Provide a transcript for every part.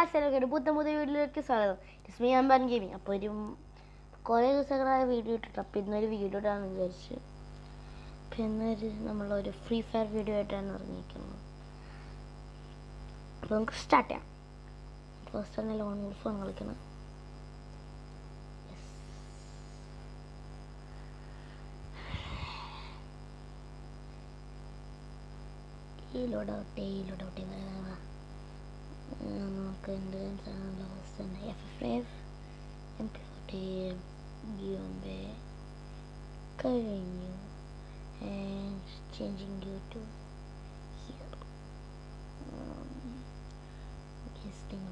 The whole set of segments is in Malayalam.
ഒരു പുതിയ വീഡിയോയിലേക്ക് സ്വാഗതം. It's me Amban gaming. അപ്പോൾ കുറേ ദിവസങ്ങളായ വീഡിയോ ഇട്ടിട്ട് അപ്പോൾ ഇന്നൊരു വീഡിയോ ഇടാമെന്ന് വിചാരിച്ചു. അപ്പോൾ ഇന്നൊരു നമ്മളൊരു ഫ്രീ ഫയർ വീഡിയോ ആയിട്ടാണ് ഇറങ്ങിയിരിക്കുന്നത്. അപ്പോൾ നമുക്ക് സ്റ്റാർട്ട് ചെയ്യാം. ഫസ്റ്റ് തന്നെ ലോൺ ഫോൺ കളിക്കണം. ലോഡൗട്ട് നമുക്ക് FF5 MP40 ഗിയോംബെ കഴിഞ്ഞു. And changing you to here. Guessing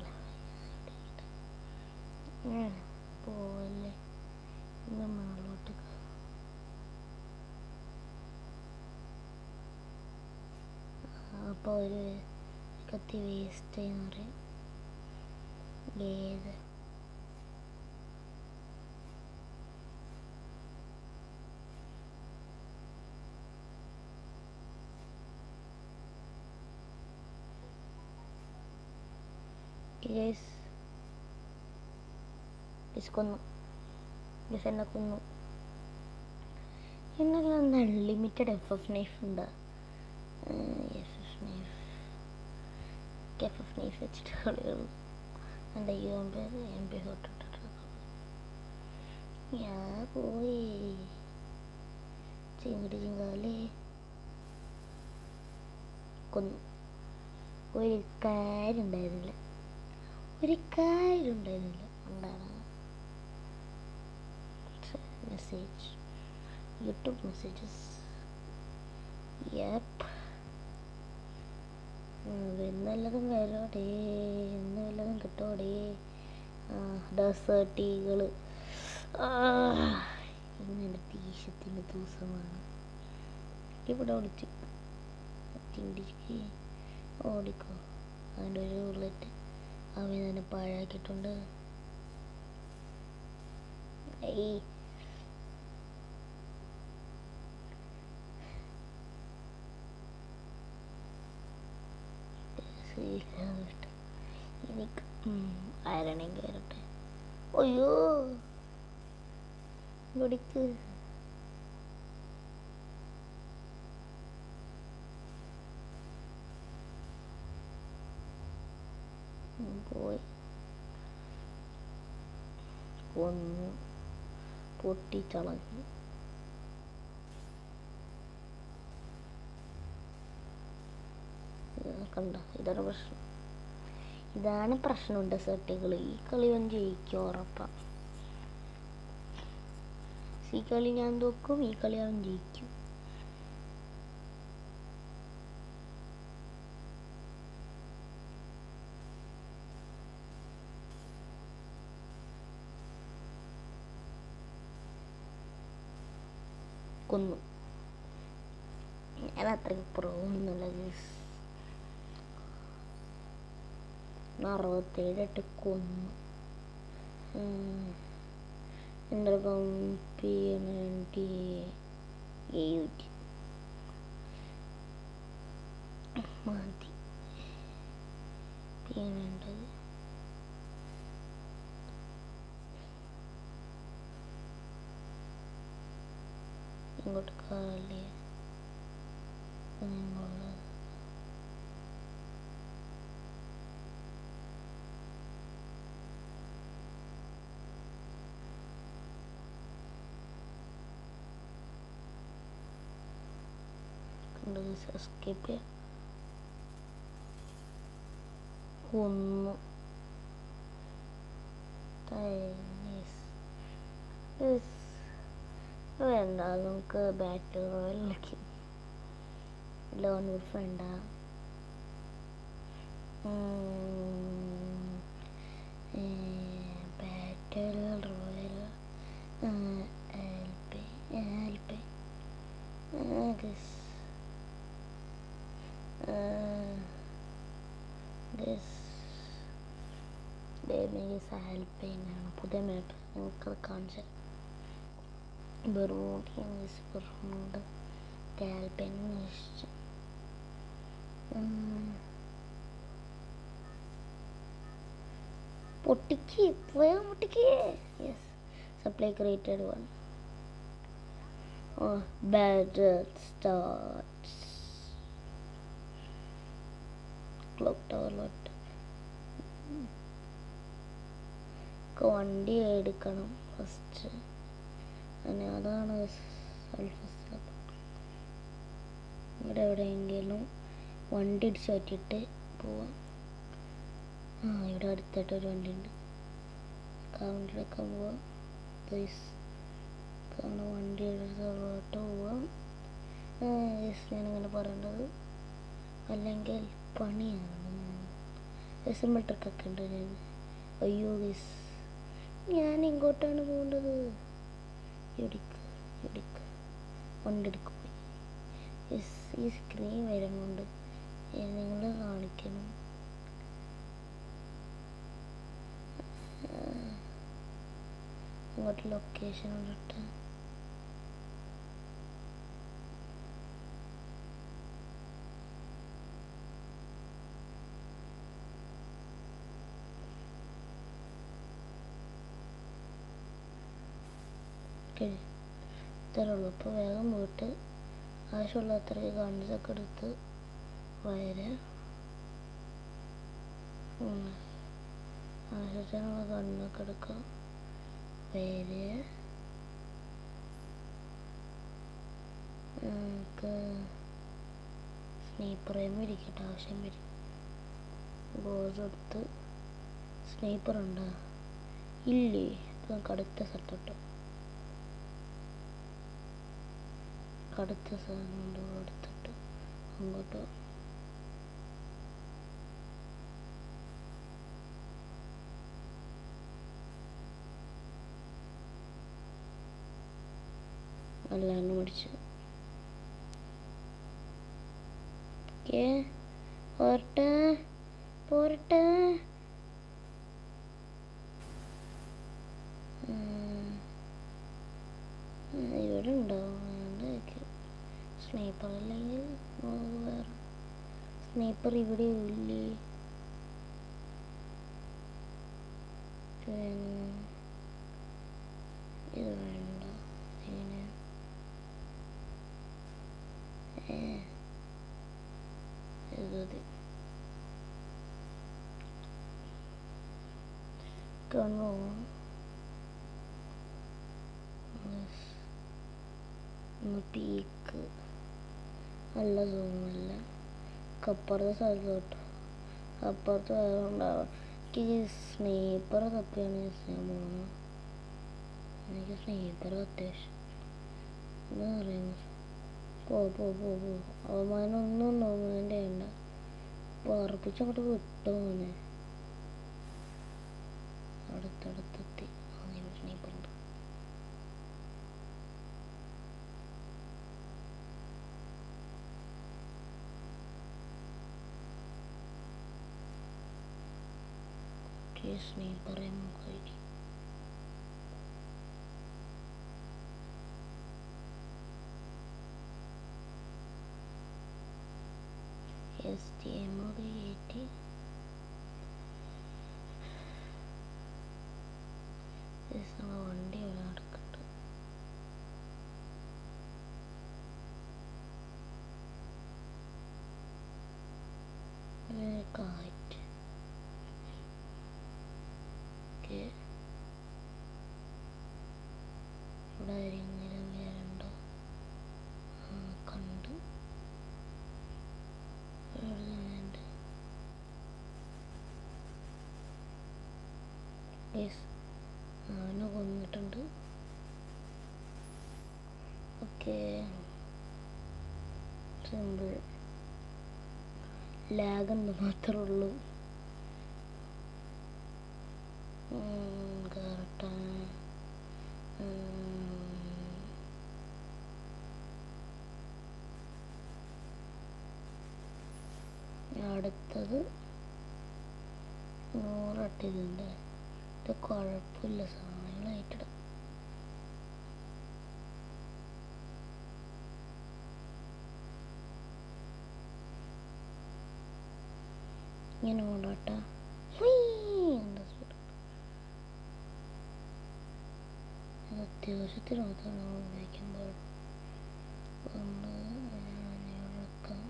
പോലെ നമ്മളോട്ട് അപ്പോൾ ഒരു കത്തി വേസ്റ്റ് എന്ന് പറയും. ഏത് കൊന്നു എന്നെ കൊന്നു. എന്നെല്ലാം അൺലിമിറ്റഡ് FF നൈഫ് ഉണ്ട്. FF നൈഫ് വെച്ചിട്ട് കളികൾ എൻ്റെ MP ഞാൻ പോയി ചിങ്കാലേ കൊന്നു. ഒരു കാര്യം ഉണ്ടായിരുന്നില്ല. എന്താണ് മെസ്സേജ്, യൂട്യൂബ് മെസ്സേജസ്. ഇന്നെല്ലതും വരോടേ, ഇന്ന് വല്ലതും കിട്ടോടേ. ഡെസേർട്ടികൾ ഇന്നെൻ്റെ ദേഷ്യത്തിൻ്റെ ദിവസമാണ്. ഇവിടെ ഓടിച്ച് ചിന്തിക്ക് ഓടിക്കോ. അതിൻ്റെ ഒരു ബുള്ളറ്റ് അവൻ തന്നെ പാഴാക്കിയിട്ടുണ്ട്. എനിക്ക് ആരണയും കയറട്ടെ. അയ്യോ ഇവിടേക്ക് പോയി കൊന്നു പൊട്ടിച്ചളഞ്ഞു. കണ്ട, ഇതാണ് പ്രശ്നം ഡെസേർട്ടുകൾ. ഈ കളി ഞാൻ ജയിക്കും ഉറപ്പാണ്. ഈ കളി ഞാൻ തോക്കും, ഈ കളി അവൻ ജയിക്കും. കൊന്നു. ഞാൻ അത്രയ്ക്ക് പ്രോന്നല്ല. 67 കൊന്നു. എൻ്റെ മതി വേണ്ടത്. ഇങ്ങോട്ട് കാലേ എസ്കേപ്പ് കൊന്നു. വേണ്ട, നമുക്ക് ബാറ്റിൽ റോയലിലേക്ക് ലോൺ വുൾഫ് വേണ്ട. ബാറ്റിൽ റോയൽ ആൽപൈനാണ് പുതിയ മാപ്പ്. നമുക്കത് കാണിച്ചാൽ ബെർമുണ്ട് ആൽപൈൻ ഇഷ്ടം. പൊട്ടിക്ക് വേഗം പൊട്ടിക്ക്. Yes, supply created one. Batter starts. Clock ടവറിലോട്ട് വണ്ടി എടുക്കണം ഫസ്റ്റ്. അങ്ങനെ അതാണ് ഇവിടെ എവിടെയെങ്കിലും വണ്ടി ഇടിച്ച് പറ്റിയിട്ട് പോവാം. ഇവിടെ അടുത്തായിട്ടൊരു വണ്ടി ഉണ്ട്. കൗണ്ടറൊക്കെ പോവാം. വണ്ടി എടുത്തോട്ട് പോവാം. ഞാനിങ്ങനെ പറയേണ്ടത് അല്ലെങ്കിൽ പണിയാണ്. സിമ്പിൾ ട്രിക്കൊക്കെ ഉണ്ട് ഞാൻ. അയ്യോ ഗൈസ്, ഞാൻ ഇങ്ങോട്ടാണ് പോകേണ്ടത്. ഇടിക്ക് വണ്ടി എടുക്കും. ഈ സ്ക്രീൻ വരുന്നുണ്ട്, നിങ്ങൾ കാണിക്കണം. ഇങ്ങോട്ട് ലൊക്കേഷൻ ഇട്ട് ഇത്രേ ഉള്ളൂ. അപ്പോൾ വേഗം പോയിട്ട് ആവശ്യമുള്ള അത്രയ്ക്ക് ഗൺസൊക്കെ എടുത്ത് വരെ ആവശ്യത്തിനുള്ള ഗണ്ണൊക്കെ എടുക്കാം. വരെ നമുക്ക് സ്നൈപ്പറേമ ഇരിക്കട്ടെ, ആവശ്യം വരും. ബോസ് എടുത്ത് സ്നൈപ്പർ ഉണ്ടോ? ഇല്ലേ? അപ്പം നമുക്ക് അടുത്ത സെട്ടോ അടുത്ത സാധനം കൊണ്ട് എടുത്തിട്ട് അങ്ങോട്ട് അല്ലാണ്ട് മേടിച്ച് പോരട്ടെ പോരട്ടെ. ഇവിടെ ഉണ്ടാവും. സ്നൈപ്പർ അല്ലെങ്കിൽ വേറെ സ്നൈപ്പർ ഇവിടെ ഇല്ലേ? ഇത് വേണ്ട. ഇങ്ങനെ ഇത് കണ്ണോ പീക്ക് നല്ല സോമല്ല. അപ്പുറത്തെ സ്ഥലത്തോട്ട് അപ്പുറത്ത് വേറെ ഉണ്ടാവാം. എനിക്ക് സ്നേപ്പർ തപ്പിയാണ് ഞാൻ പോകുന്നത്. എനിക്ക് സ്നേപ്പർ അത്യാവശ്യം. എന്താ പറയുന്നത്? പോ അവമാനമൊന്നും ഉണ്ടാവുന്നതിൻ്റെ വേണ്ട. പറപ്പിച്ചങ്ങോട്ട് വിട്ടോ മോനെ. അടുത്തടുത്തെത്തി. സ്നേപ്പർ ഉണ്ട്. സ്നേപ്പർ നോക്കി STM കയറ്റി വണ്ടി ഇവിടെ നടക്കട്ടെ. കാറ്റ് ഇവിടെ ആരെങ്കിലും വേറുണ്ടോ? കണ്ട് അവനെ കൊന്നിട്ടുണ്ട്. Okay, simple. ലാഗെന്ന് മാത്രമേ ഉള്ളൂ. കറക്റ്റാണ്. അടുത്തത് 100 അട്ടിട്ടുണ്ട്. ഇത് കുഴപ്പമില്ല, സാധനങ്ങളായിട്ടിടാം. ഇങ്ങനെ കൊണ്ടോട്ടാ. എന്താ അത്യാവശ്യത്തിനകത്താണ് നമ്മൾ ഉപയോഗിക്കുമ്പോൾ ഒന്ന് ഇളക്കാം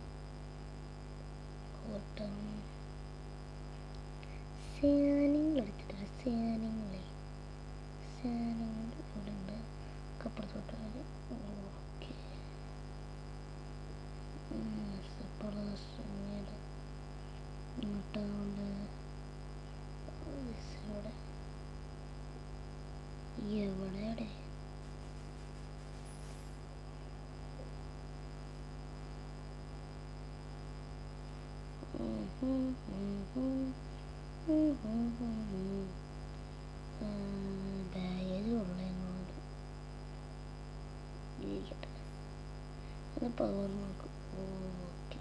കോട്ടൺ സാനിങ്ങൾ എടുത്തിട്ട് സാനിങ്ങളെ ഇവിടെ ഉണ്ട് കപ്പുറത്തോട്ട് ഓക്കെ എന്നിട്ടുണ്ട് എവിടെയുടെ ബാഗേജുള്ളതിനോട് ഇരിക്കട്ടെ അത് പവർ നോക്കും ഓക്കെ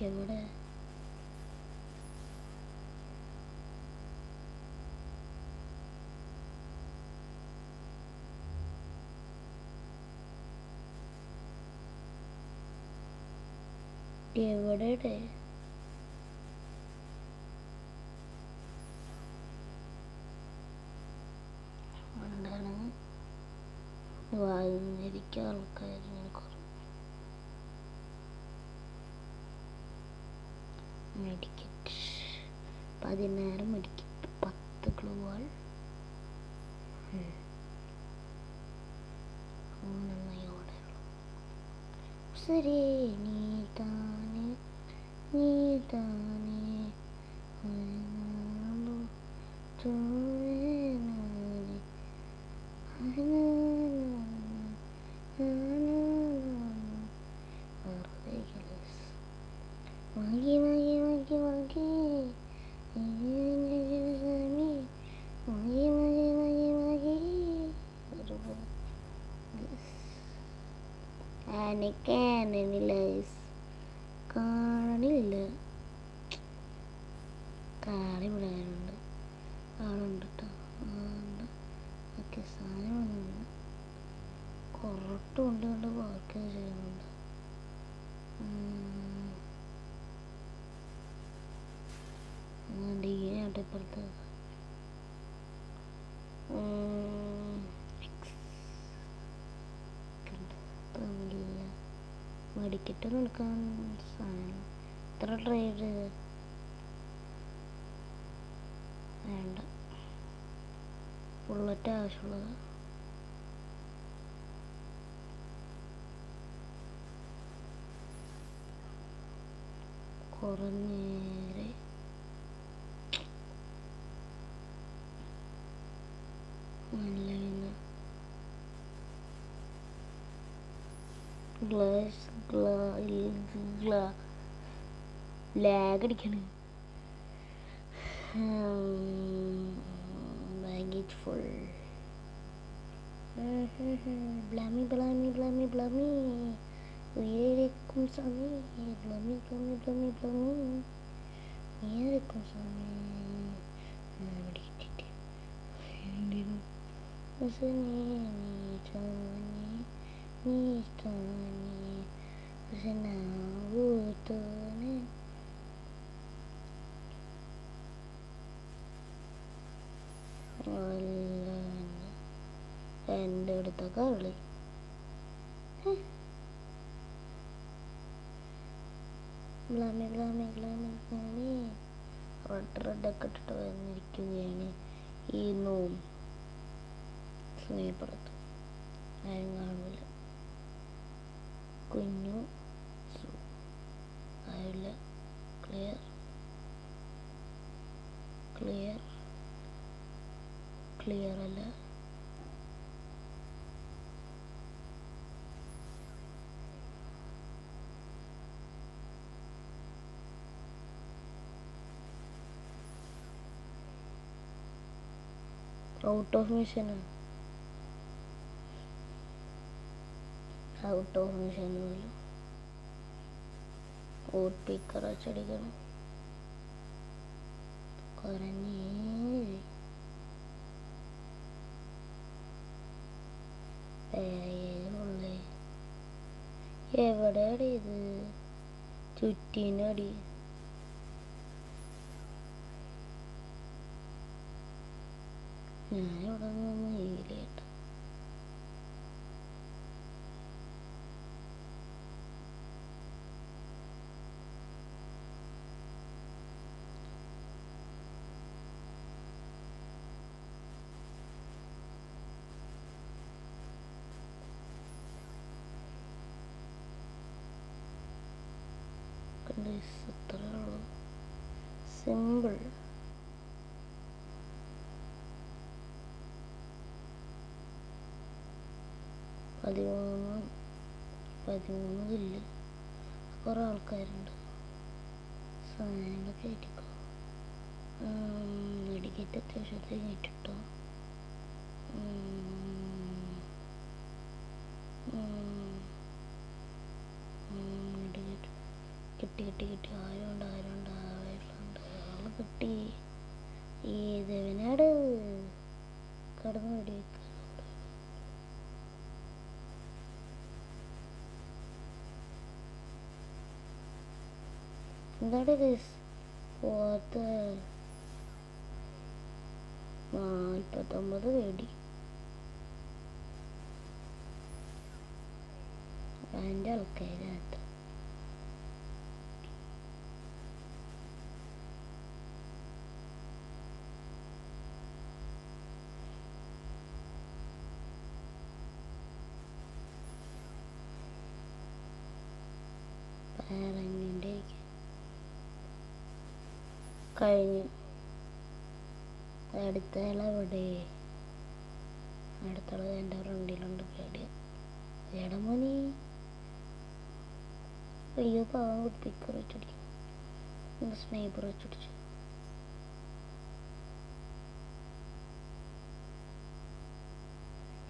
എവിടെ എവിടെ എന്താണ് വാങ്ങിയിരിക്കുക ആൾക്കാർ മെഡിക്കറ്റ് 16 മെഡിക്കറ്റ് 10 ഗ്ലൂവാൾ ശരി നീ താനെ കാണില്ല കാറി വിടാനുണ്ട് ആളുണ്ട് കേട്ടോ ഓക്കെ സാധനമൊന്നുമില്ല കൊറട്ടും ഉണ്ട് കൊണ്ട് വർക്ക് ചെയ്യുന്നുണ്ട് ഇങ്ങനെയാട്ടെ ഇപ്പുറത്ത് മെഡിക്കറ്റ് നിൽക്കാൻ സാധനം എത്ര ട്രേഡ് വേണ്ട ബുള്ളറ്റ് ആവശ്യമുള്ളത് കുറഞ്ഞേരെ നല്ല ലാഗ് അടിക്കണ് ബാഗേജ് ഫുൾ ബ്ലാമി ഉയരേക്കും സ്വാമി ബ്ലാമി ഉയരേക്കും സ്വാമി എൻ്റെ അടുത്തൊക്കെ കളി റെഡൊക്കെ ഇട്ടിട്ട് വന്നിരിക്കുകയാണ് ഈ നോം സമയപ്പുറത്ത് ആരും കാണില്ല കുഞ്ഞു ആയില്ല ക്ലിയർ അല്ല ഔട്ട് ഓഫ് മിഷൻ പോലും ഔട്ട് പിക്കർ അച്ചടിക്കണം കുറഞ്ഞേ ഉള്ളേ എവിടെയാണ് ഇത് ചുറ്റിനടി ഞാനിവിടെ നിന്ന് ഹീലിയായിട്ട് ഇത്രയേ ഉള്ളൂ. സിമ്പിൾ. പതിമൂന്ന് കില്ല്. കുറെ ആൾക്കാരുണ്ട്. സാധനങ്ങളൊക്കെ ആയിരിക്കും. മെഡിക്കറ്റ് അത്യാവശ്യത്തിന് കേട്ടിട്ടോ. കിട്ടി ആരുണ്ട് ആള് കിട്ടി. ഏതവനാട് കടന്നു വെടിവെക്ക. എന്താണ് 49 വെടി. അതിൻ്റെ ആൾക്കാരകത്ത് പറഞ്ഞിൻ്റെ കഴിഞ്ഞു. അടുത്തയാളെവിടെ? അടുത്തുള്ളത് എൻ്റെ ഫ്രണ്ടിലുണ്ട്. പേടിയ എടമോനി. അയ്യോ പാവം കുട്ടിപ്പിക്കർ വെച്ചടിക്കും. സ്നൈപ്പർ വെച്ചടിച്ചു.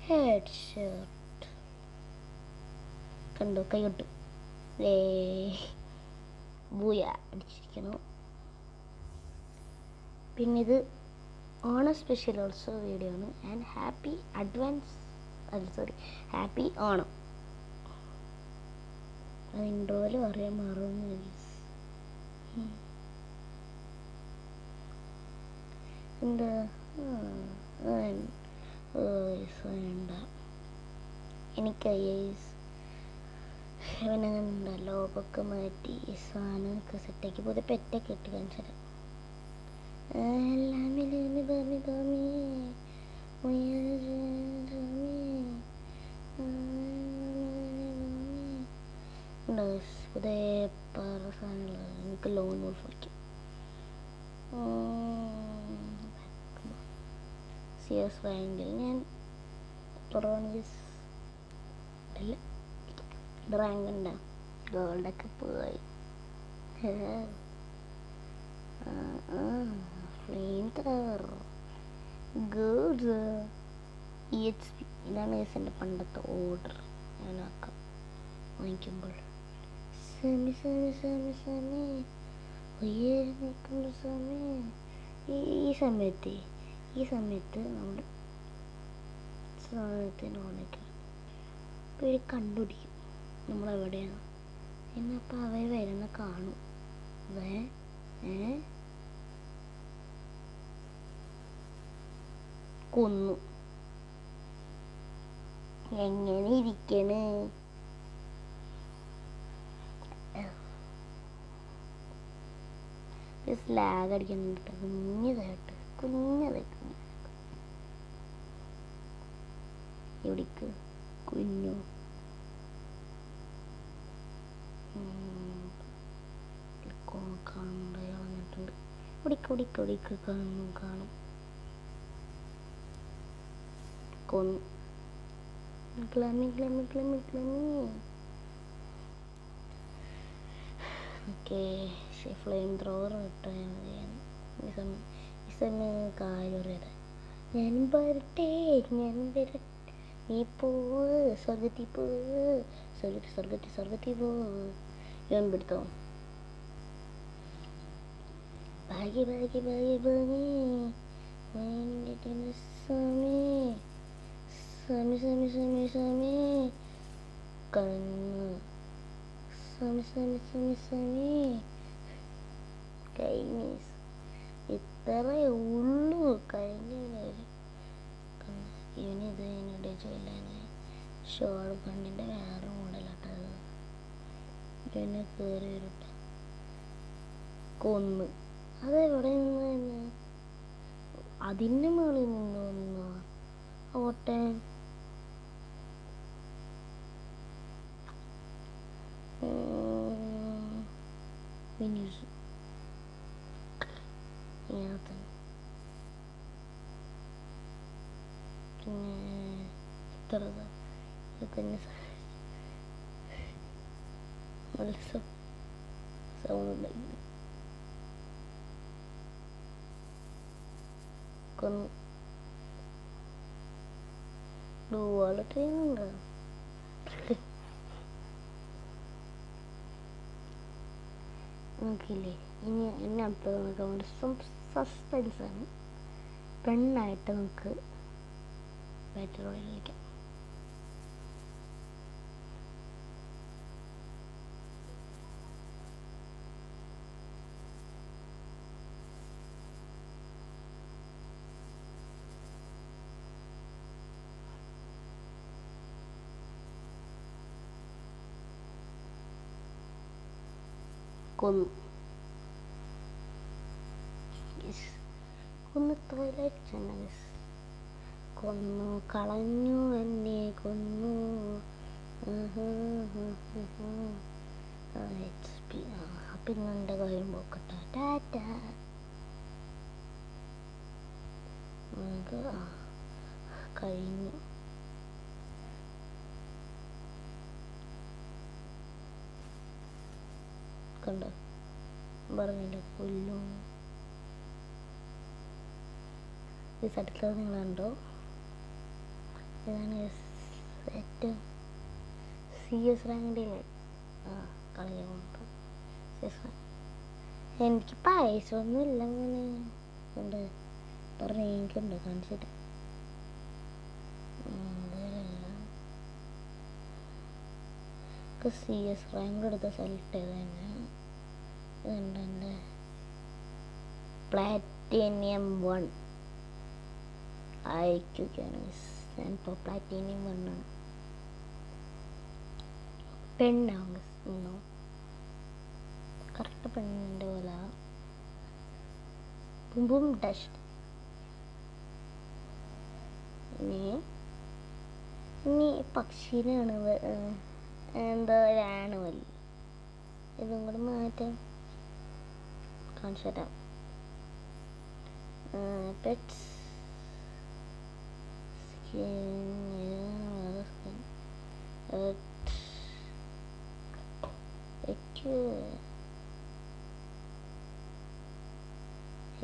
ഹെഡ് ഷോട്ട് കണ്ടോ? കൈ കിട്ടും. ബൂയ അടിച്ചിരിക്കുന്നു. പിന്നെ ഇത് ഓണം സ്പെഷ്യൽ ഓൾസോ വീഡിയോ ആണ്. And happy Onam. ഇൻട്രോയിൽ പറയാൻ മറന്നു. എന്താ വേണ്ട എനിക്ക് പിന്നെ ലോഗൊക്കെ മാറ്റി സാധനമൊക്കെ സെറ്റാക്കി പുതിയ പെറ്റൊക്കെ ഇട്ട് കാണിച്ചത്. പുതിയ പറ സാധനങ്ങൾ എനിക്ക് ലോൺ വോൾഫ് വയ്ക്കും. CS റാങ്കിൽ ഞാൻ അല്ല റാങ്ക് ഉണ്ടാ ഗോൾഡൊക്കെ പോയി. Flame ത്രവർ good. EXP ഇതാണ് എൻ്റെ പണ്ടത്തെ ഓർഡർ. ഞാനാക്കാം വാങ്ങിക്കുമ്പോൾ. സമി നിൽക്കുന്ന സമയം ഈ സമയത്ത് നമ്മൾ സാധനത്തിന് ഓണാക്കി ഇപ്പോൾ കണ്ടുപിടിക്കും നമ്മളെവിടെയാണ് എന്നപ്പോൾ അവർ വരുന്ന കാണും. കൊന്നു. എങ്ങനെ ഇരിക്കണ്? സ്ലാഗ് അടിക്കുന്നുണ്ട്. കുഞ്ഞതായിട്ട് എവിടേക്ക് കുഞ്ഞു കളഞ്ഞിട്ടുണ്ട്. ഒടിക്ക് കാണും. കൊന്നു. ഗ്ലമി. ഓക്കെ ഫ്ലെയിം ത്രോവർ കിട്ടാൻ ഈ സമയം കാര്യം ഞാനും വരട്ടെ. നീ പോവ് സ്വർഗത്തിൽ പോവ്. സ്വർഗത്തിൽ പോവ്. ഞാൻ പിടുത്തോ ഭാഗ്യ സമി കണ്ണ് സമി കഴിഞ്ഞ ഇത്രേ ഉള്ളൂ. കഴിഞ്ഞ ഇവനിത് എന്നോട് ചൊല്ലാനായി ഷോൾ കണ്ണിൻ്റെ വേറെ മോഡലാട്ടത്. ഇവനെ കയറി വരട്ട കൊന്ന് അതെവിടെ നിന്ന് തന്നെ അതിൻ്റെ മുകളിൽ നിന്ന് വന്നു ഓട്ടെ. മിനിസ് പിന്നെ ഇത്ര തന്നെ മത്സ്യം സൗണ്ട് കൊന്നു. ഡൂവാള് ചെയ്യുന്നുണ്ടോ? നോക്കിയില്ലേ ഇനി അടുത്തത് നോക്കാൻ സസ്പെൻസാണ്. പെണ്ണായിട്ട് നമുക്ക് ബാറ്ററി റോയൽ കളിക്കാം. കൊന്നു കൊന്നു കളഞ്ഞു എന്നെ കൊന്നു. പിന്നെ എൻ്റെ കാര്യം പോക്കട്ടെ. ടാറ്റ. കഴിഞ്ഞു. കണ്ടോ പറഞ്ഞില്ല കൊല്ലും. ഈ സട്ടിൽ നിങ്ങൾ കണ്ടോ? ഇതാണ് ഏറ്റവും CS റാങ്കിൻ്റെ കളിയാൻ എനിക്ക് പായസമൊന്നും ഇല്ല. അങ്ങനെ ഉണ്ട് പറഞ്ഞുണ്ട് കാണിച്ചിട്ട് CS റാങ്ക് എടുത്ത സെലക്ട് ചെയ്ത് തന്നെ ഇതുണ്ട്. എൻ്റെ പ്ലാറ്റിനിയം 1 അയക്കുകയാണ്. ഞാനിപ്പോൾ പ്ലാറ്റിനിയം 1 ആണ്. പെണ്ണാവുന്നു കറക്റ്റ് പെണ്ണിൻ്റെ പോലെ ബും ഡഷ്. ഇനി പക്ഷിനാണ് എന്താ ആനുവൽ. ഇതും കൂടി മാറ്റാം കാണിച്ചു തരാം. പെറ്റ്സ്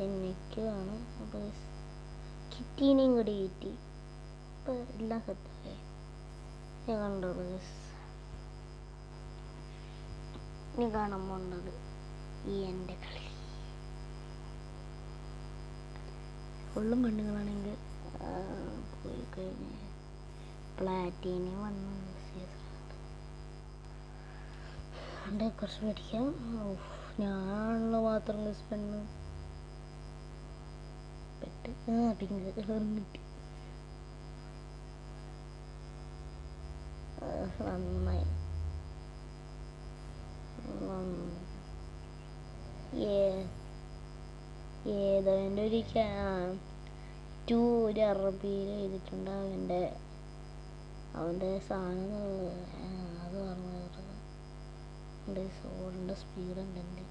എനിക്കാണ്. അപ്പോൾ കിറ്റീനെയും കൂടി കിട്ടി. ഇപ്പോൾ എല്ലാം സെറ്റായി. ഞാൻ കണ്ടോളൂ. ഇനി കാണാൻ പോകുന്നത് ഈ എൻ്റെ കളി. ഫുള്ളും പെണ്ണുങ്ങളാണെങ്കിൽ പോയി കഴിഞ്ഞ് പ്ലാറ്റിനിയം വന്നു അവിടെ കുറച്ച് മേടിക്കാം. ഞാനുള്ള മാത്രം മിസ് പെണ്ണ് പെട്ട് പിങ്ക് കിട്ടി. നന്നായി. ഏതോ എൻ്റെ ഒരു 2 ഒരു അറബിയിൽ എഴുതിയിട്ടുണ്ട്. അവൻ്റെ സാധനങ്ങൾ അത് പറഞ്ഞു. എൻ്റെ സോളിൻ്റെ സ്പീഡുണ്ട്. എൻ്റെ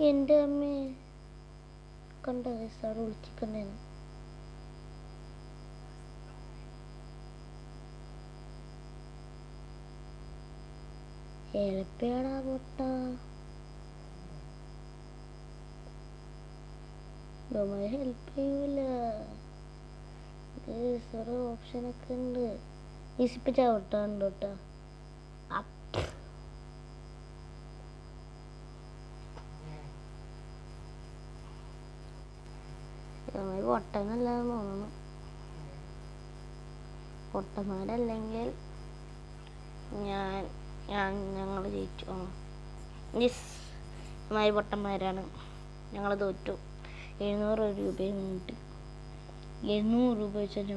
എൻ്റെ അമ്മേ കണ്ട സാറ് വിളിച്ചിട്ടുണ്ടായിരുന്നു. ഹെൽപ്പേടാ പൊട്ട. ഹെൽപ്പ് ചെയ്യൂല. ഓരോ ഓപ്ഷനൊക്കെ ഉണ്ട്. ഇപ്പം ചവിട്ടാണ്ട് കേട്ടോ. പൊട്ടനല്ലാന്ന് തോന്നുന്നു. പൊട്ടന്മാരല്ലെങ്കിൽ ഞങ്ങൾ ജയിച്ചു. യെസ്, ഇമാതിരി പൊട്ടന്മാരാണ്. ഞങ്ങൾ തോറ്റു. 700 രൂപയും കിട്ടി. 700 രൂപ വെച്ചാൽ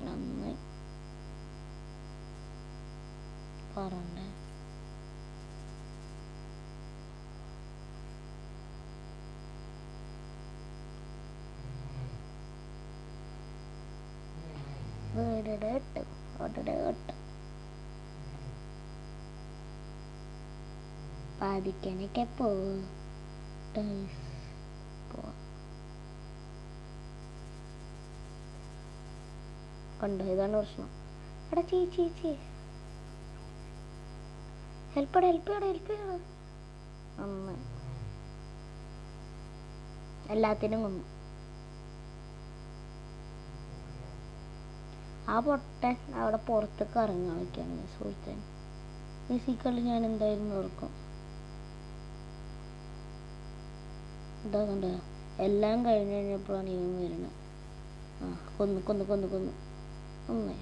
നന്നായി പറഞ്ഞേ. പാതിക്കനൊക്കെ കണ്ടോ, ഇതാണ് പ്രശ്നം. എടാ ചേച്ചി ഹെൽപ്പ് ചെയ്യണം. അമ്മ എല്ലാത്തിനും കൊന്നു. ആ പൊട്ടൻ അവിടെ പുറത്തേക്ക് ഇറങ്ങാൻ വയ്ക്കാണ് സുഹൃത്തൻ. ഈ കളി ഞാൻ എന്തായിരുന്നു ഓർക്കും. ഇതാ കണ്ട, എല്ലാം കഴിഞ്ഞ് കഴിഞ്ഞപ്പോഴാണ് ഇവൻ വരുന്നത്. കൊന്നു അമ്മേ.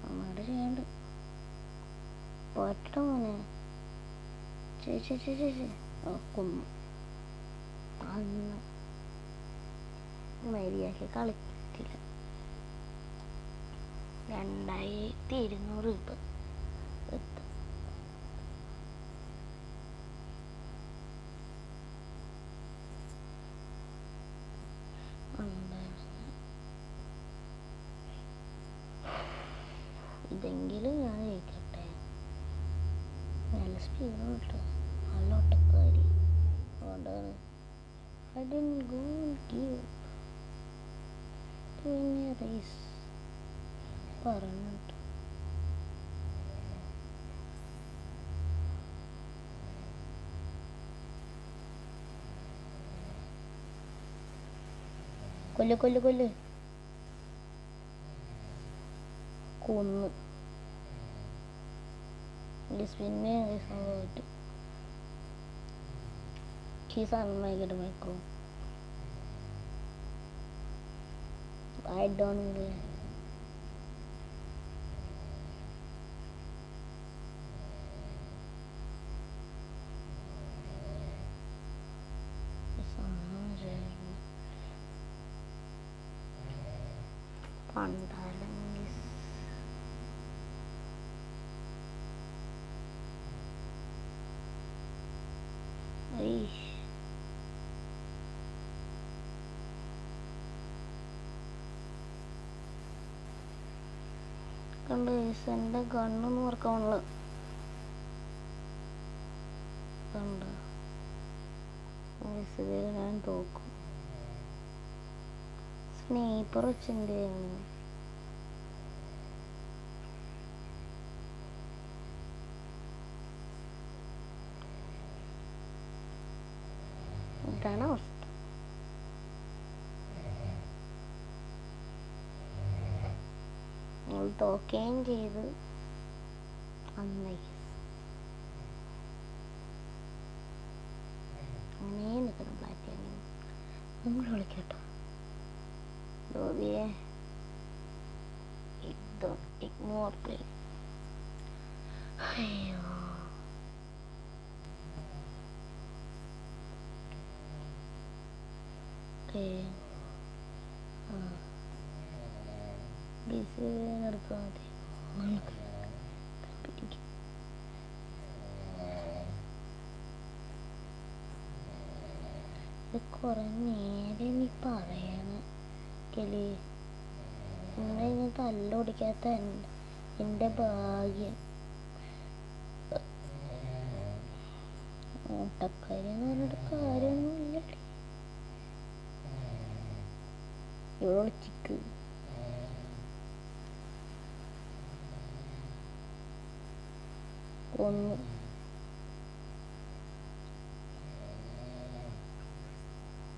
അമ്മയുടെ ചെയ്യണ്ട് പോറ്റ മോനെ. ചേച്ചി കൊന്നു. അന്ന് മര്യാദയ്ക്ക് കളിച്ചില്ല. 2200 രൂപ എത്തും. ഇതെങ്കിലും ഞാൻ ജയിക്കട്ടെ. നല്ല സ്പീഡ് കിട്ടും. നല്ല ഒട്ടക്കാരി അതുകൊണ്ടാണ് I didn't go and give to any race പറഞ്ഞിട്ട്. കൊല്ല് കൊന്നു. പിന്നെ സംഭവിച്ചു. He's unmiked micro. I don't know. പണ്ടാലെങ്കിൽ കണ്ട് എൻ്റെ ഗണ്ണൊന്നും വർക്കാവണില്ല. കണ്ട ഞാൻ തോക്കും. സ്നേപ്പർ വെച്ചെൻ്റെ ഇതാണ് അവസ്ഥ. തോക്കുകയും ചെയ്ത് അന്നേക്ക് അങ്ങനെ നിൽക്കണം. ബ്ലാക്ക് നമ്മൾ വിളിക്കട്ടോ ലോബിയെ. Ignore play. അയ്യോ നടക്കാൻ മതി. ഇത് കുറെ നേരം നീ പറയണ കിളി. ഇങ്ങനെ തല്ലൊടിക്കാത്ത എൻ്റെ ഭാഗ്യം. ഓട്ടക്കാരി എന്ന് പറഞ്ഞിട്ട് കാര്യമൊന്നുമില്ല. ഇവിടെ ചിക്ക് കൊന്നു.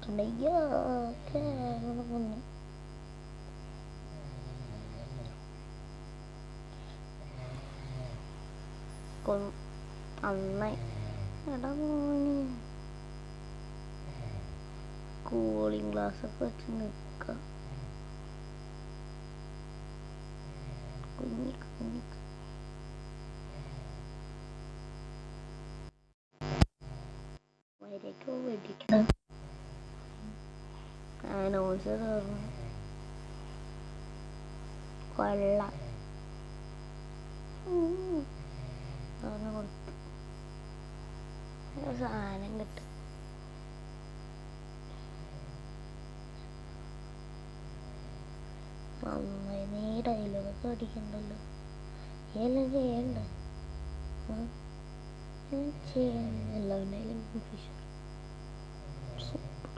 കണ്ടയ്യോ കൊന്നു. നന്നായി. എടാ മോനെ കൂളിംഗ് ഗ്ലാസ് ഒക്കെ വെച്ച് നിൽക്കാം. കുഞ്ഞി കുഞ്ഞി വരയ്ക്കോ വെടിക്കണം. നോട്ട്സ് തീർന്നു. കൊള്ളാം. കൊടുത്തു സാധനം കിട്ടും. നന്നായി നീ ഡയലോഗൊക്കെ അടിക്കണ്ടല്ലോ. എല്ലാം ചെയ്യണ്ട. എല്ലാവരുടെയും ഫിഷർ സൂപ്പർ.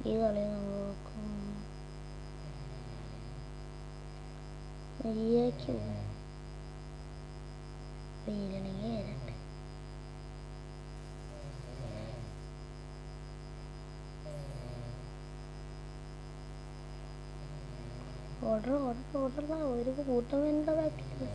ഈ കളി നോക്കും മര്യാദയ്ക്ക് വെയിലാണെങ്കിൽ വരട്ടെ. ഓർഡർ ഒരു കൂട്ടം വേണ്ട ബാക്കിൽ.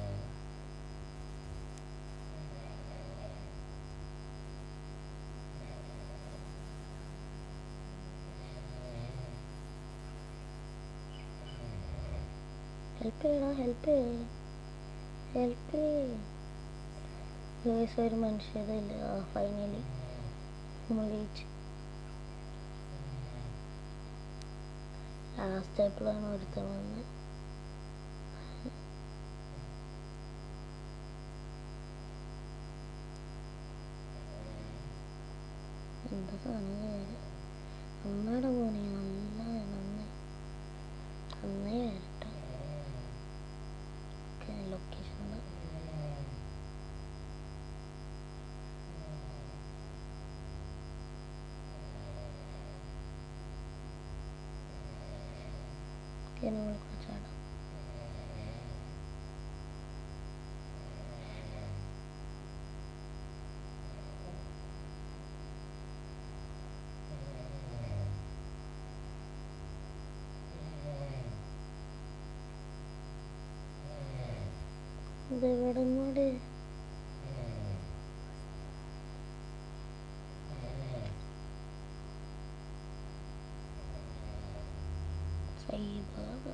ഹെൽപ്പ് ചെയ്യടാ, ഹെൽപ്പ് ഒരു മനുഷ്യരില്ല. ഫൈനലി നമ്മൾ ജയിച്ചു. ലാസ്റ്റ് ആയപ്പോഴാണ് ഒരുത്തൻ വന്നത്. എന്താ സാധനം അമ്മയുടെ പോണി നന്നായി വരട്ടെ. ലൊക്കേഷൻ ചാടാം. ഇതെവിടെ നിന്നോട് സൈബാബ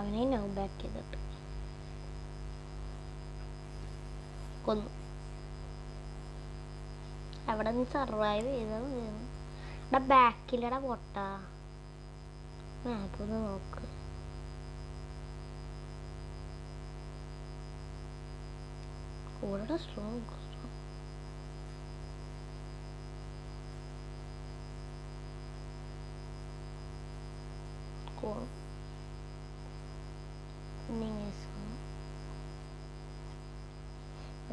അവനെ നോ ബാക്ക് ചെയ്തിട്ട് കൊന്നു. അവിടെ നീ സർവൈവ് ചെയ്താൽ മതിയായിരുന്നു. ഇവിടെ ബാക്കിലടാ പൊട്ട. മാപ്പൊന്ന് നോക്ക്. കൂടെ സ്ട്രോങ്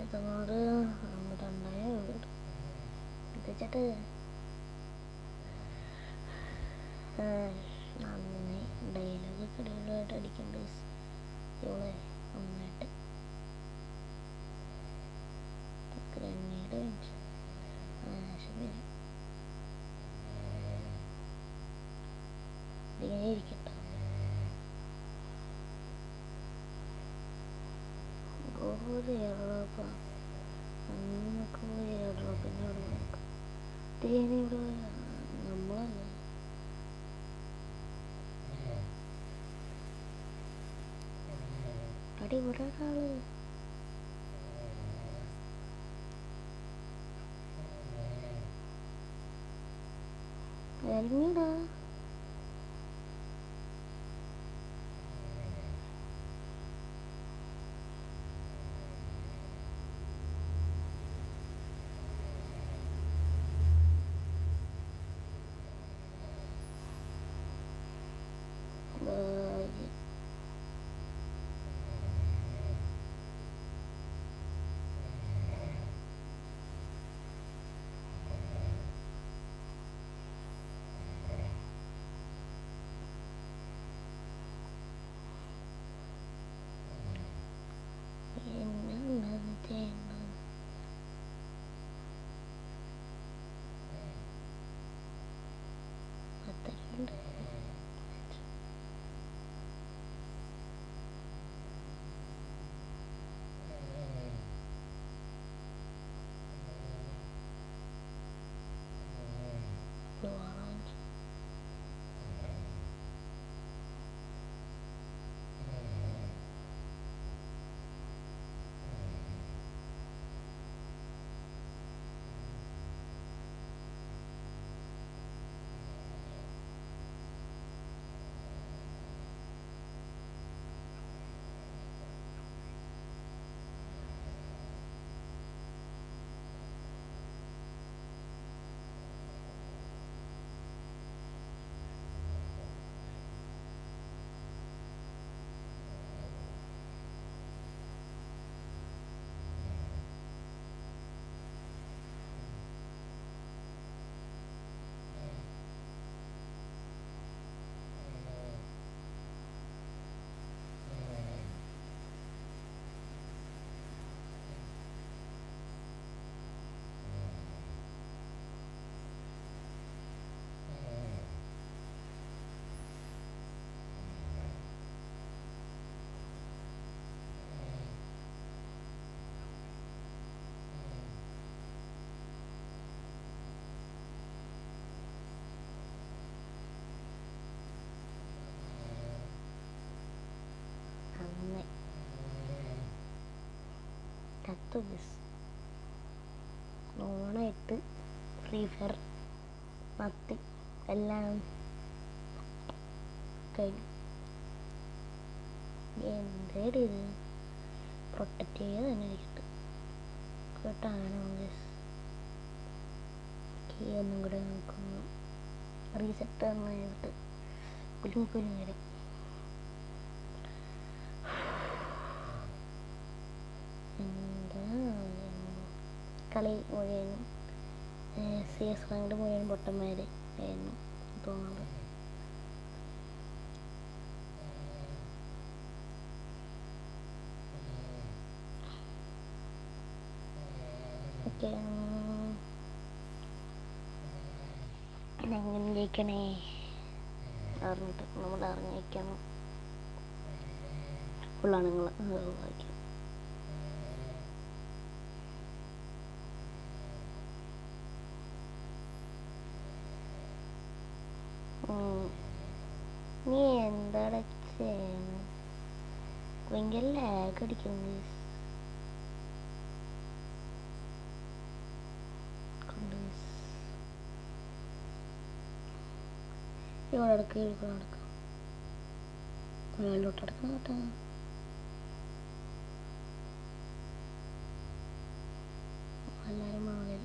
ഇതങ്ങോട് രണ്ടായ വീട് എത്തിച്ചിട്ട് നന്നായി ഡയലോഗ് കിടയിലായിട്ട് അടിക്കേണ്ട ഇവളെ നന്നായിട്ട് ഗ്രനേഡ് ഇങ്ങനെ ഇരിക്കട്ടെ. നമ്മളല്ല അടി ഇവിടെ ഒരാള് ഇറങ്ങിടാ. ഓണായിട്ട് ഫ്രീ ഫയർ മത്തി എല്ലാം കഴിഞ്ഞു. എന്തേടി ഇത് പ്രൊട്ടക്റ്റ് ചെയ്ത് തന്നെ ഇരിക്കട്ടെ കേട്ടാണ്. കീ ഒന്നും കൂടെ നോക്കുന്നു. റീസെറ്റ് ചെയ്തിട്ട് കുലുങ്ങി വരും. കളി മുഴുവനും CS റാങ്ക് മുഴുവൻ പൊട്ടന്മാർ ആയിരുന്നു തോന്നുന്നത്. ഓക്കെ, എങ്ങനെ ജയിക്കണേ അറിഞ്ഞിട്ട് നമ്മൾ അറിഞ്ഞേക്കണം. ഫുള്ളാണുങ്ങൾ വായിക്കും. നീ എന്താണ് ചെയ്യണം? ഭയങ്കര ലാഗ് അടിക്കുന്നു. ഇവിടെ നടക്കാം മുകളിലോട്ട് നടക്കാം കേട്ടോ. എല്ലാവരും മുകളിൽ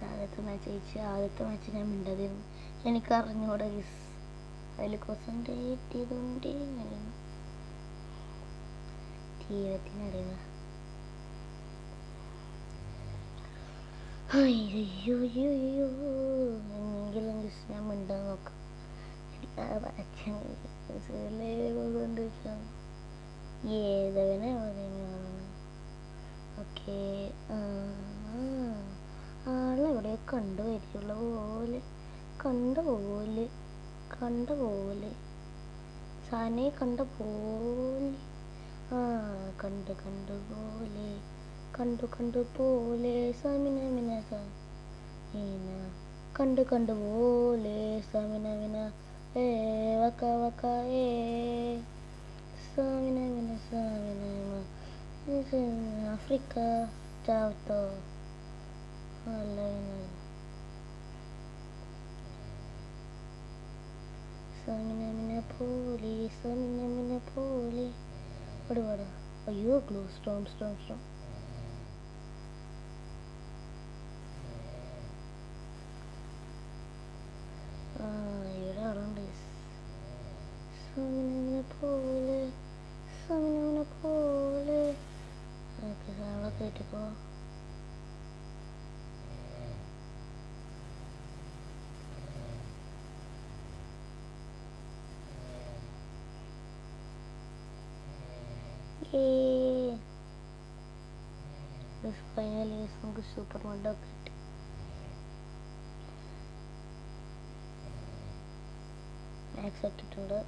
ആദ്യത്തെ മാച്ച് ജയിച്ച് ആദ്യത്തെ മാച്ച് ഞാൻ മിണ്ടാതിരുന്നു. എനിക്ക് അറിഞ്ഞൂടെ അതിൽ കോൺസെൻട്രേറ്റ് ചെയ്തുകൊണ്ടേ അറിയണം. ജീവിതത്തിനറിയുക. അയ്യോ എന്നെങ്കിലും ഞാൻ മിണ്ടാൻ നോക്കാം. ഏതവനെ ഓക്കെ. ആളെവിടെ കണ്ടുവരിക്കുള്ള പോലെ കണ്ടുപോലെ കണ്ടുപോലെ സാനെ കണ്ടുപോലെ കണ്ടുപോലെ കണ്ടുപോലെ സമിന മിന സീന കണ്ടുപോലെ സമിന മിന ഏ വക്ക വക്ക ഏ സമിന മിന സമിന ആഫ്രിക്ക ചാവത്തോ അല്ല സമിന പോലെ സമിന പോലെ പാട് അയ്യോ ഗ്ലൂ സ്റ്റോം ഇവിടെ ആളുണ്ട് സമിന പോലെ സാളെ കേട്ടിപ്പോ ഫൈനലി നമുക്ക് സൂപ്പർ മഡൊക്കെ കിട്ടി. മാക്സ് ഇട്ടിട്ടുണ്ട്.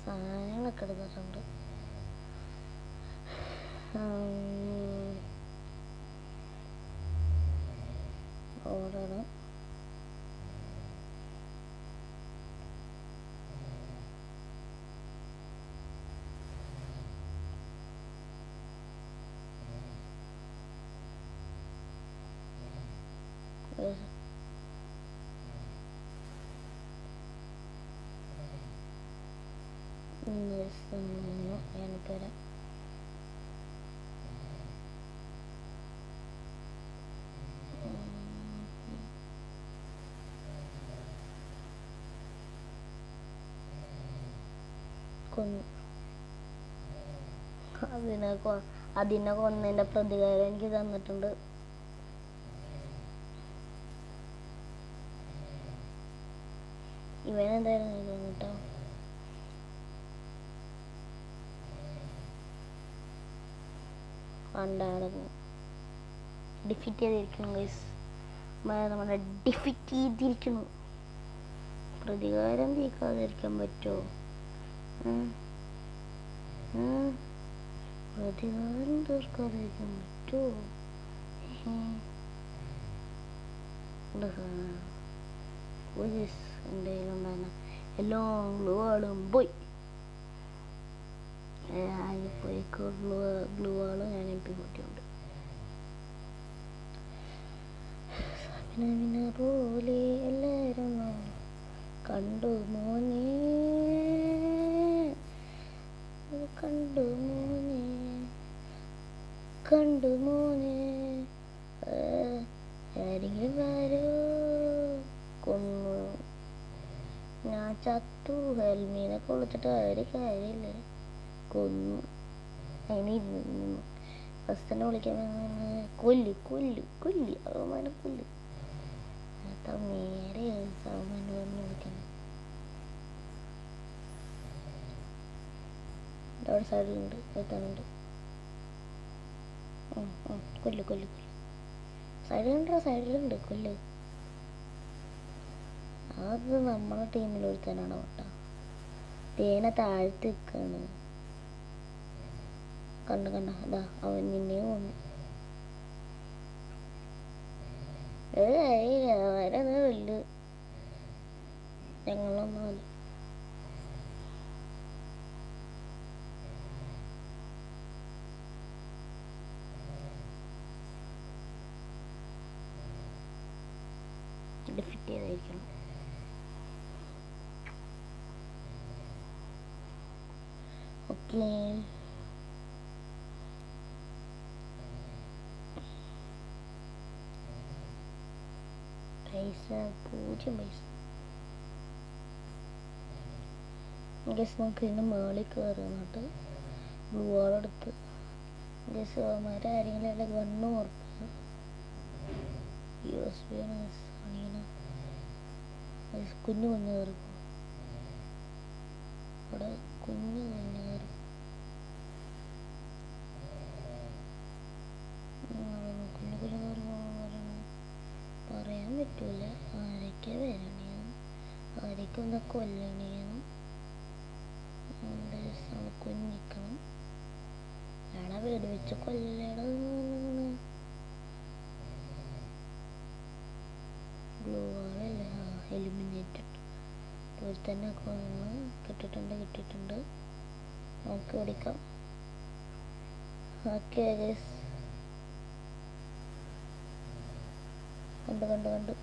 സാധനങ്ങളൊക്കെ എടുത്തിട്ടുണ്ട്. ഓർഡർ ഞാനിപ്പോൾ വരാം. കൊന്നു അതിനെ കൊന്നതിൻ്റെ പ്രതികാരം എനിക്ക് തന്നിട്ടുണ്ട്. ഇവനെന്തായിരുന്നു ഇത് കേട്ടോ. കണ്ടായിരുന്നു ഡിഫീറ്റ് ചെയ്തിരിക്കുന്നു ഗൈസ്. നമ്മളെ ഡിഫീറ്റ് ചെയ്തിരിക്കുന്നു. പ്രതികാരം തീർക്കാതിരിക്കാൻ പറ്റുമോ? പ്രതികാരം തീർക്കാതിരിക്കാൻ പറ്റുമോ? എൻ്റെ കയ്യിലുണ്ടായിരുന്ന എല്ലാ ഗ്ലൂവാളും പോയി. ഗ്ലൂവാളും ഞാൻ MP40 പോലെ എല്ലാവരും കണ്ടു മോനെ ആരെങ്കിലും വരോ? കൊന്നു. ഞാൻ ചത്തു. ഹെൽമീനെ കൊള്ളിച്ചിട്ട് ഒരു കാര്യമില്ല. കൊന്നു. അതിന് ഫസ്റ്റ് തന്നെ വിളിക്കാൻ കൊല്ലി അവമാനം കൊല്ലി. നേരെ സൗമാനം പറഞ്ഞ് വിളിക്കണം. അവിടെ സൈഡിലുണ്ട് എത്താനുണ്ട്. കൊല്ല് സൈഡിലുണ്ട് കൊല്ല്. അത് നമ്മളെ ടീമിൽ ഒരുത്തനാണ് കേട്ടോ. തേനെ താഴ്ത്തി നിൽക്കാണ്. കണ്ട അതാ അവൻ നിന്നെയും കൊന്നു. വരത് വല്ല് ഞങ്ങളൊന്നും മതി. ഡിഫീറ്റ് ചെയ്തായിരിക്കണം. ഓക്കെ പൈസ 0 പൈസ. ഗസ് നമുക്ക് ഇതിന് മേളിൽ കയറുന്നിട്ട് ഗ്ലൂവാളെടുത്ത് ഗസ് അവന്മാരെ ആരെങ്കിലും അല്ല ഗണ്ണ് ഓർക്കുക. USB കുഞ്ഞു കയറും. അവിടെ കുഞ്ഞു കയറും. പറ്റൂല. ആരൊക്കെ വരണേന്ന്, ആരൊക്കെ ഒന്ന് കൊല്ലണേന്ന് കുഞ്ഞിക്കണം. എടാ വീട് വെച്ച് കൊല്ലട. ഗ്ലൂ വാളല്ലേ? എലിമിനേറ്റഡ്. ഇപ്പോൾ തന്നെ കൊന്ന് കിട്ടിയിട്ടുണ്ട്. നമുക്ക് ഓടിക്കാം. ഓക്കെ ഗൈസ്, കണ്ടു.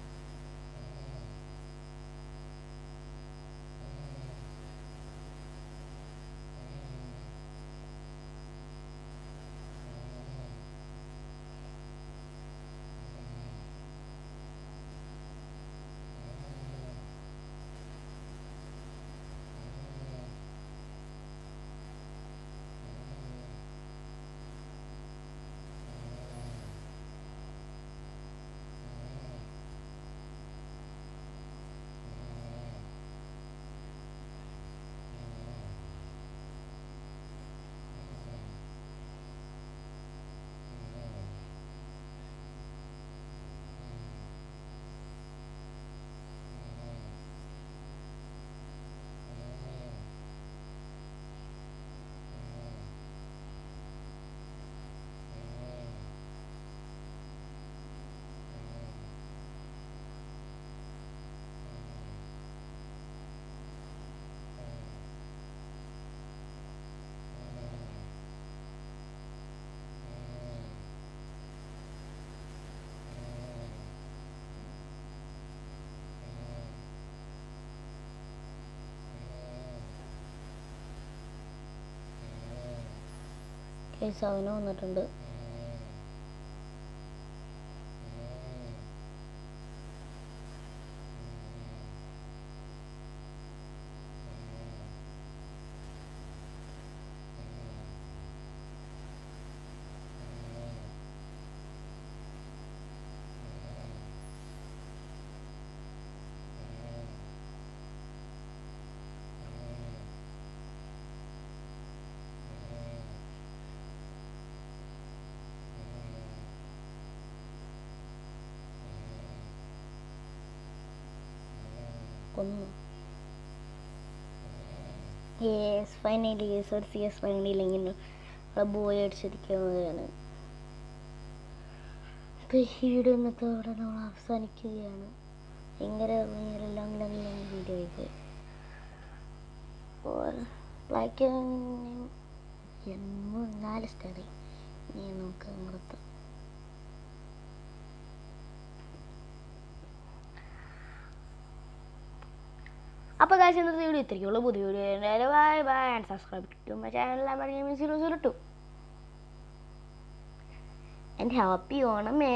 ഗൈസ്, അവന് വന്നിട്ടുണ്ട്. കൊന്നു. ഫൈനലി ഒരു CS ഫൈനലില്ലെങ്കിൽ ബോയ് അടിച്ചിരിക്കുകയാണ്. ഈ വീഡിയോ ഇന്നത്തോടെ നമ്മൾ അവസാനിക്കുകയാണ്. ഭയങ്കര ലോങ് വീഡിയോ ആയിപ്പോയി. Like 4 star. ഇനി നമുക്ക് നിർത്താം. അപ്പോൾ ഗൈസ്, ഇന്നത്തെ വീഡിയോ ഇത്രയ്ക്കുള്ളൂ. പുതിയ video bye and subscribe to my channel Gaming 002 and happy ഓണമേ.